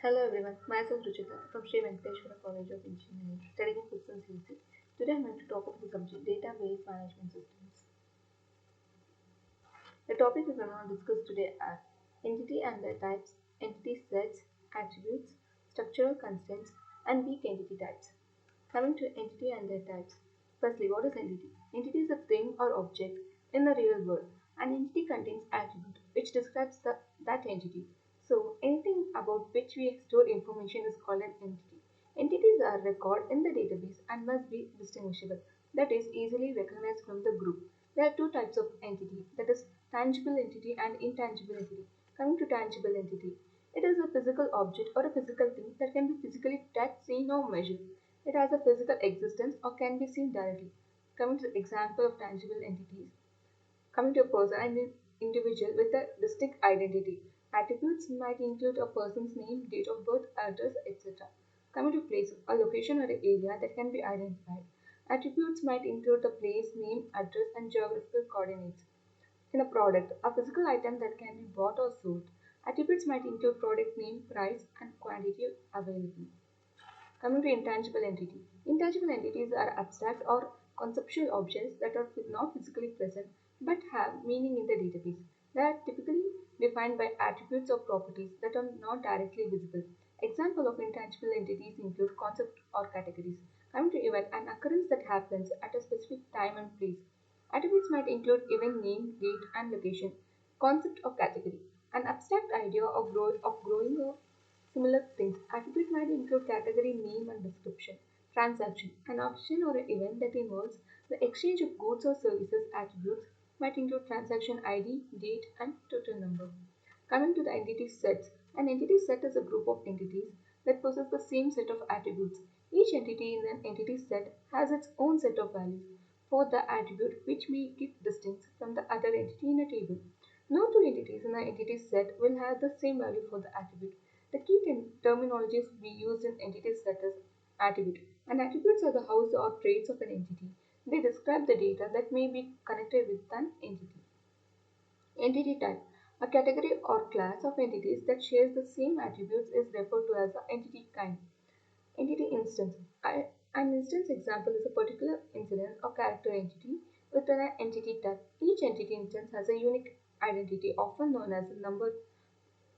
Hello everyone, myself Ruchita from Sri Venkateshwara College of Engineering, studying systems history. Today I'm going to talk about the subject database management systems. The topic we're going to discuss today are entity and their types, entity sets, attributes, structural constraints, and weak entity types. Coming to entity and their types. Firstly, what is entity? Entity is a thing or object in the real world. An entity contains attribute which describes that entity. So, anything about which we store information is called an entity. Entities are recorded in the database and must be distinguishable, that is, easily recognized from the group. There are two types of entity, that is, tangible entity and intangible entity. Coming to tangible entity, it is a physical object or a physical thing that can be physically touched, seen, or measured. It has a physical existence or can be seen directly. Coming to the example of tangible entities, coming to a person and individual with a distinct identity. Attributes might include a person's name, date of birth, address, etc. Coming to place, a location or an area that can be identified. Attributes might include the place, name, address, and geographical coordinates. In a product, a physical item that can be bought or sold. Attributes might include product name, price, and quantity available. Coming to intangible entity. Intangible entities are abstract or conceptual objects that are not physically present but have meaning in the database. They are typically defined by attributes or properties that are not directly visible. Example of intangible entities include concepts or categories. Coming to event, an occurrence that happens at a specific time and place. Attributes might include event name, date, and location. Concept or category. An abstract idea of growing or similar things. Attribute might include category, name, and description. Transaction. An action or an event that involves the exchange of goods or services. Attributes might include transaction ID, date, and total number. Coming to the entity sets. An entity set is a group of entities that possess the same set of attributes. Each entity in an entity set has its own set of values for the attribute which make it distinct from the other entity in a table. No two entities in an entity set will have the same value for the attribute. The key terminologies we use in entity set is attribute. And attributes are the house or traits of an entity. They describe the data that may be connected with an entity. Entity type. A category or class of entities that shares the same attributes is referred to as the entity kind. Entity instance. An instance example is a particular incident or character entity within an entity type. Each entity instance has a unique identity, often known as a number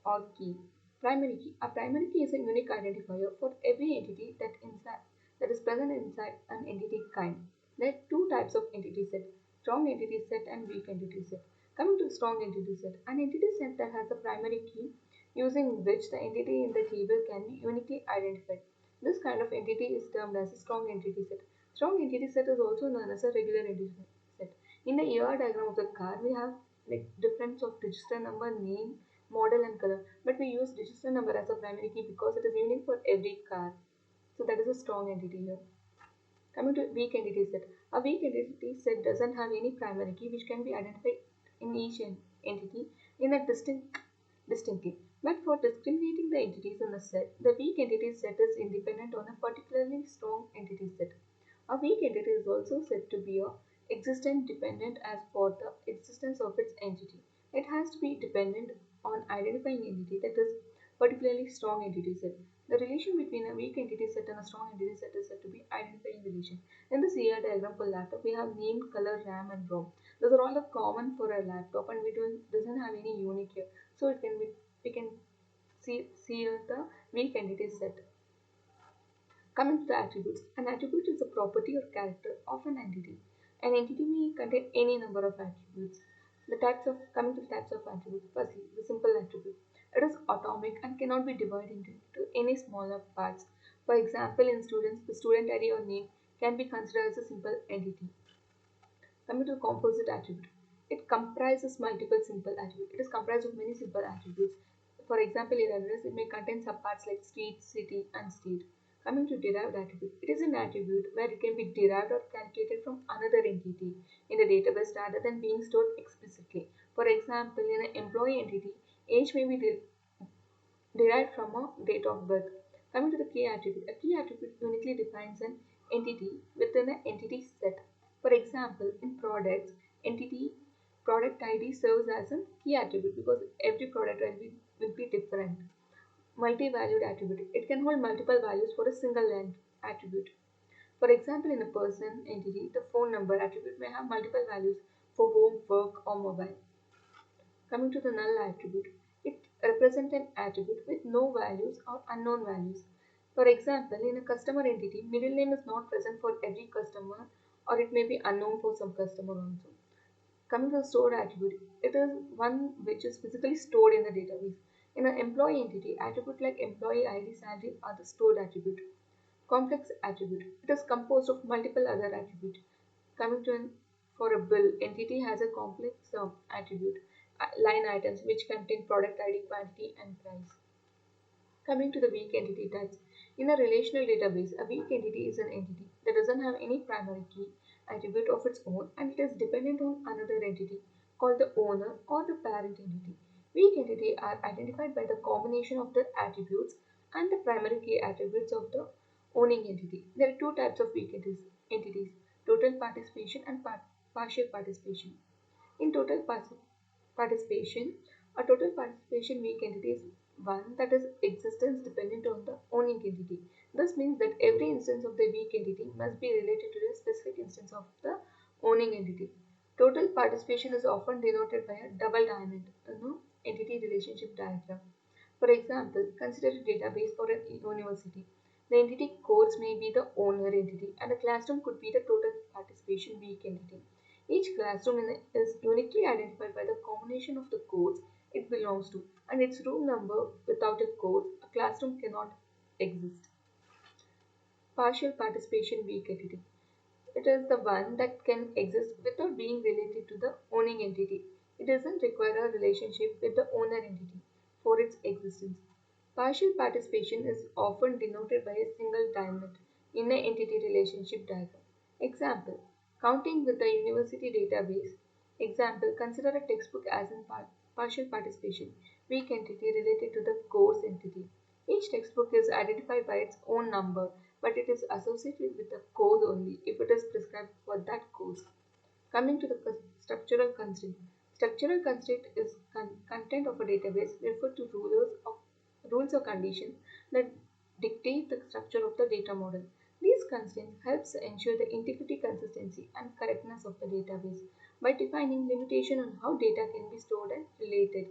or key. Primary key. A primary key is a unique identifier for every entity that is present inside an entity kind. There are two types of entity set: strong entity set and weak entity set. Coming to strong entity set, an entity set that has a primary key using which the entity in the table can be uniquely identified. This kind of entity is termed as a strong entity set. Strong entity set is also known as a regular entity set. In the ER diagram of the car, we have like difference of register number, name, model, and color. But we use register number as a primary key because it is unique for every car. So that is a strong entity here. Coming to weak entity set. A weak entity set doesn't have any primary key which can be identified in each entity in a distinctly. But for discriminating the entities in the set, the weak entity set is independent on a particularly strong entity set. A weak entity is also said to be a existent dependent as for the existence of its entity. It has to be dependent on identifying entity that is particularly strong entity set. The relation between a weak entity set and a strong entity set is said to be identifying relation. In the CR diagram for laptop, we have name, color, RAM, and ROM. Those are all common for a laptop, and we don't doesn't have any unique here. So it can be we can see here the weak entity set. Coming to the attributes, an attribute is a property or character of an entity. An entity may contain any number of attributes. The types of coming to the types of attributes. Firstly, the simple attribute. It is atomic and cannot be divided into any smaller parts. For example, in students, the student ID or name can be considered as a simple entity. Coming to the composite attribute, it comprises multiple simple attributes. It is comprised of many simple attributes. For example, in address, it may contain subparts like street, city, and state. Coming to derived attribute, it is an attribute where it can be derived or calculated from another entity in the database rather than being stored explicitly. For example, in an employee entity, age may be derived from a date of birth. Coming to the key attribute, a key attribute uniquely defines an entity within an entity set. For example, in products, entity product ID serves as a key attribute because every product ID will be different. multi-valued attribute. It can hold multiple values for a single attribute. For example, in a person entity, the phone number attribute may have multiple values for home, work, or mobile. Coming to the null attribute, it represents an attribute with no values or unknown values. For example, in a customer entity, middle name is not present for every customer, or it may be unknown for some customer also. Coming to the stored attribute, it is one which is physically stored in the database. In an employee entity, attribute like employee ID, salary are the stored attribute. Complex attribute, it is composed of multiple other attributes. Coming to for a bill, entity has a complex attribute, line items which contain product ID, quantity, and price. Coming to the weak entity types. In a relational database, a weak entity is an entity that doesn't have any primary key attribute of its own and it is dependent on another entity called the owner or the parent entity. Weak entities are identified by the combination of the attributes and the primary key attributes of the owning entity. There are two types of weak entities, total participation and partial participation. In total participation, a total participation weak entity is one that is existence dependent on the owning entity. This means that every instance of the weak entity must be related to a specific instance of the owning entity. Total participation is often denoted by a double diamond, entity relationship diagram. For example, consider a database for a university. The entity codes may be the owner entity and the classroom could be the total participation weak entity. Each classroom is uniquely identified by the combination of the codes it belongs to and its room number. Without a code, a classroom cannot exist. Partial participation weak entity. It is the one that can exist without being related to the owning entity. It doesn't require a relationship with the owner entity for its existence. Partial participation is often denoted by a single diamond in an entity relationship diagram. Example, counting with the university database. Example, consider a textbook as in partial participation, weak entity related to the course entity. Each textbook is identified by its own number, but it is associated with the course only if it is prescribed for that course. Coming to the structural constraint. Structural constraint is content of a database referred to rules or conditions that dictate the structure of the data model. These constraints helps ensure the integrity, consistency, and correctness of the database by defining limitation on how data can be stored and related.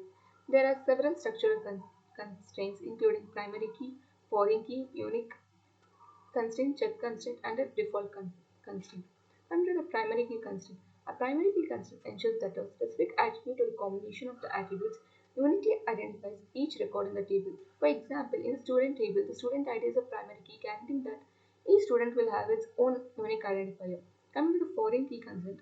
There are several structural constraints including primary key, foreign key, unique constraint, check constraint, and a default constraint. Under the primary key constraint, a primary key constraint ensures that a specific attribute or combination of the attributes uniquely identifies each record in the table. For example, in the student table, the student ID is a primary key guaranteeing that each student will have its own unique identifier. Coming to the foreign key constraint,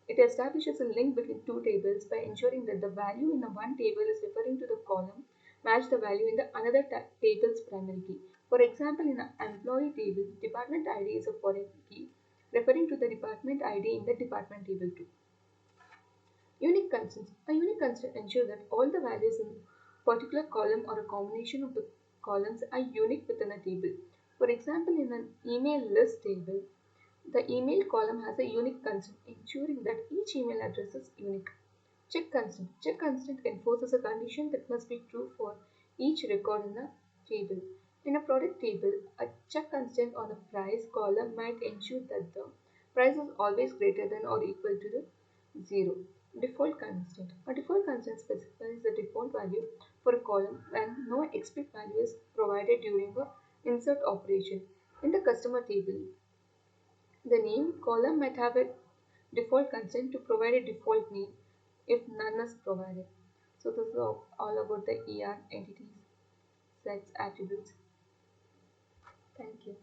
it establishes a link between two tables by ensuring that the value in the one table is referring to the column match the value in the another table's primary key. For example, in an employee table, department ID is a foreign key referring to the department ID in the department table too. Unique constants. A unique constant ensures that all the values in a particular column or a combination of the columns are unique within a table. For example, in an email list table, the email column has a unique constant ensuring that each email address is unique. Check constant. Check constant enforces a condition that must be true for each record in the table. In a product table, a check constant on the price column might ensure that the price is always greater than or equal to the 0. Default constant. A default constant specifies the default value for a column when no explicit value is provided during the insert operation. In the customer table, the name column might have a default constant to provide a default name if none is provided. So this is all about the ER entities, sets, attributes. Thank you.